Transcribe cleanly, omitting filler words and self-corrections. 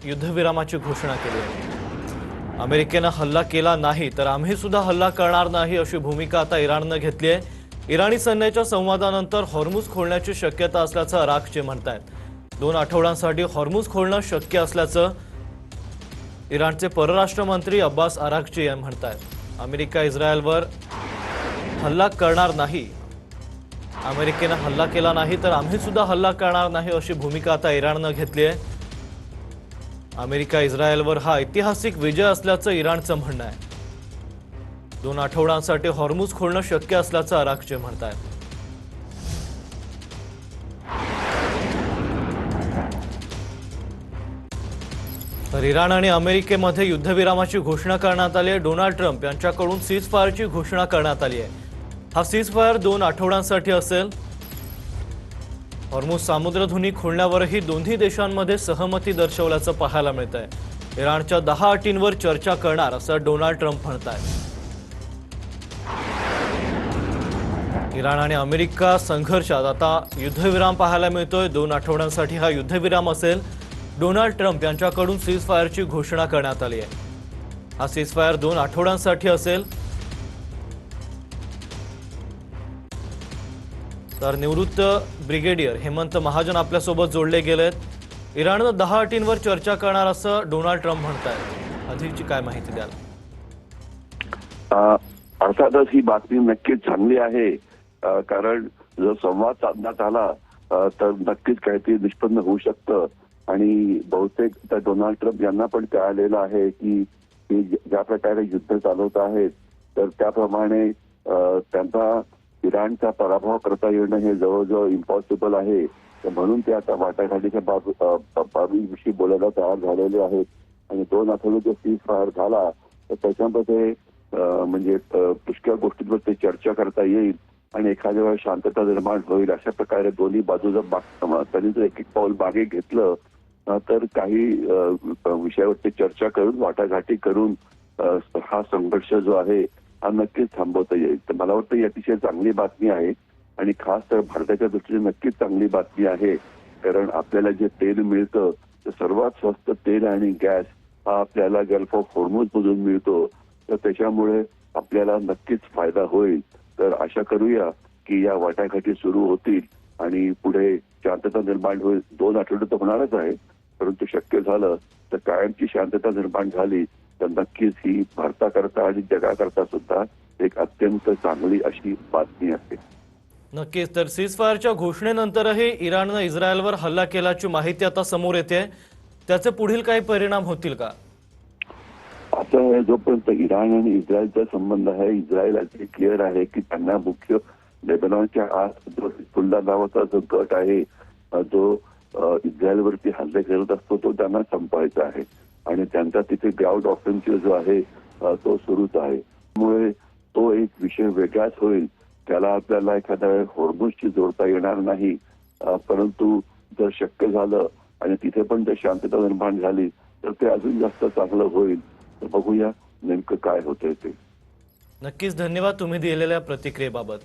युद्धविरामाची घोषणा केली आहे। अमेरिकेने हल्ला केला नाही तर आम्ही सुद्धा हल्ला करणार नाही अशी भूमिका आता इराणने घेतली आहे। इराणी सैन्याच्या संवादानंतर हॉर्मुझ खोलण्याची शक्यता असल्याचं अराघची म्हणतात। 2 आठवड्यांसाठी हॉर्मुझ खोलणं शक्य असल्याचं इराणचे परराष्ट्र मंत्री अब्बास अराघची म्हणतात। अमेरिका इस्रायलवर हल्ला करणार नाही, अमेरिकेने हल्ला केला नाही तर आम्ही सुद्धा हल्ला करणार नाही अशी भूमिका आता इराणने घेतली आहे। अमेरिका इस्रायलवर हा ऐतिहासिक विजय असल्याचं इराणचं म्हणणं आहे। 2 आठवड्यांसाठी हॉर्मुझ खोलणं शक्य असल्याचं अराघची म्हणतात। तर इराण आणि अमेरिकेमध्ये युद्धविरामाची घोषणा करण्यात आली आहे। डोनाल्ड ट्रम्प यांच्याकडून सीज फायरची घोषणा करण्यात आली आहे। हा सीज फायर 2 आठवड्यांसाठी असेल। हॉर्मुझ सामुद्रधुनी खोलण्यावरही दोन्ही देशांमध्ये सहमती दर्शवल्याचं पाहायला मिळतंय। इराणच्या 10 अटींवर चर्चा करणार असं डोनाल्ड ट्रम्प म्हणतात। इराण आणि अमेरिका संघर्षात आता युद्धविराम पाहायला मिळतोय। 2 आठवड्यांसाठी हा युद्धविराम असेल। डोनाल्ड ट्रम्प यांच्याकडून सीज फायरची घोषणा करण्यात आली आहे। हा सीज फायर 2 आठवड्यांसाठी असेल। तर निवृत्त ब्रिगेडियर हेमंत महाजन आपल्यासोबत जोडले गेलेत। इराणनं 10 अटींवर चर्चा करणार असं डोनाल्ड ट्रम्प म्हणतात। अधिकची काय माहिती द्याल? अर्थातच ही बातमी नक्कीच चांगली आहे, कारण जर संवाद साधण्यात आला तर नक्कीच काहीतरी निष्पन्न होऊ शकतं। आणि बहुतेक त्या डोनाल्ड ट्रम्प यांना पण कळालेलं आहे की ज्या प्रकारे युद्ध चालवत आहेत तर त्याप्रमाणे त्यांचा इराणचा पराभव करता येणं हे जवळजवळ इम्पॉसिबल आहे। म्हणून ते आता वाटाघाटीच्या बाबीविषयी बोलायला तयार झालेले आहेत। आणि 2 आठवडे जो सीज फायर झाला तर त्याच्यामध्ये म्हणजे पुष्कळ गोष्टींवर ते चर्चा करता येईल आणि एखाद्या वेळेस शांतता निर्माण होईल। अशा प्रकारे दोन्ही बाजू जर त्यांनी जर एक पाऊल मागे घेतलं तर काही विषयावरती चर्चा करून वाटाघाटी करून हा संघर्ष जो आहे हा नक्कीच थांबवता येईल। तर मला वाटतं ही अतिशय चांगली बातमी आहे आणि खास तर भारताच्या दृष्टीने नक्कीच चांगली बातमी आहे, कारण आपल्याला जे तेल मिळतं ते सर्वात स्वस्त तेल आणि गॅस हा आपल्याला गल्फ ऑफ हॉर्मुझ मधून मिळतो। तर त्याच्यामुळे आपल्याला नक्कीच फायदा होईल। तर आशा करूया की या वाटाघाटी सुरू होतील आणि पुढे शांतता निर्माण होईल। 2 आठवडे तर होणारच आहे, परंतु शक्य झालं तर कायमची शांतता निर्माण झाली तर नक्कीच ही भारताकरता आणि जगाकरता सुद्धा एक अत्यंत चांगली अशी बातमी आहे। नक्कीच। तर सीज फायरच्या घोषणेनंतरही इराणनं इस्रायलवर हल्ला केल्याची माहिती आता समोर येते। त्याचे पुढील काही परिणाम होतील का? असं आहे, जोपर्यंत इराण आणि इस्रायलचा संबंध आहे, इस्रायल असे क्लिअर आहे की त्यांना मुख्य लेबनॉनच्या आत जो हिझबुल्लाह नावाचा जो गट आहे जो इस्रायलवरती हल्ले करत असतो तो त्यांना संपवायचा आहे आणि त्यांचा तिथे ग्राउंड ऑफेन्सिव्ह जो आहे तो सुरूच आहे। त्यामुळे तो एक विषय वेगळाच होईल। त्याला आपल्याला एखाद्या वेळेस हॉर्मुझशी जोडता येणार नाही, परंतु जर शक्य झालं आणि तिथे पण जर शांतता निर्माण झाली तर ते अजून जास्त चांगलं होईल। तर बघूया नेमकं काय होतंय ते। नक्कीच धन्यवाद तुम्ही दिलेल्या प्रतिक्रियेबाबत।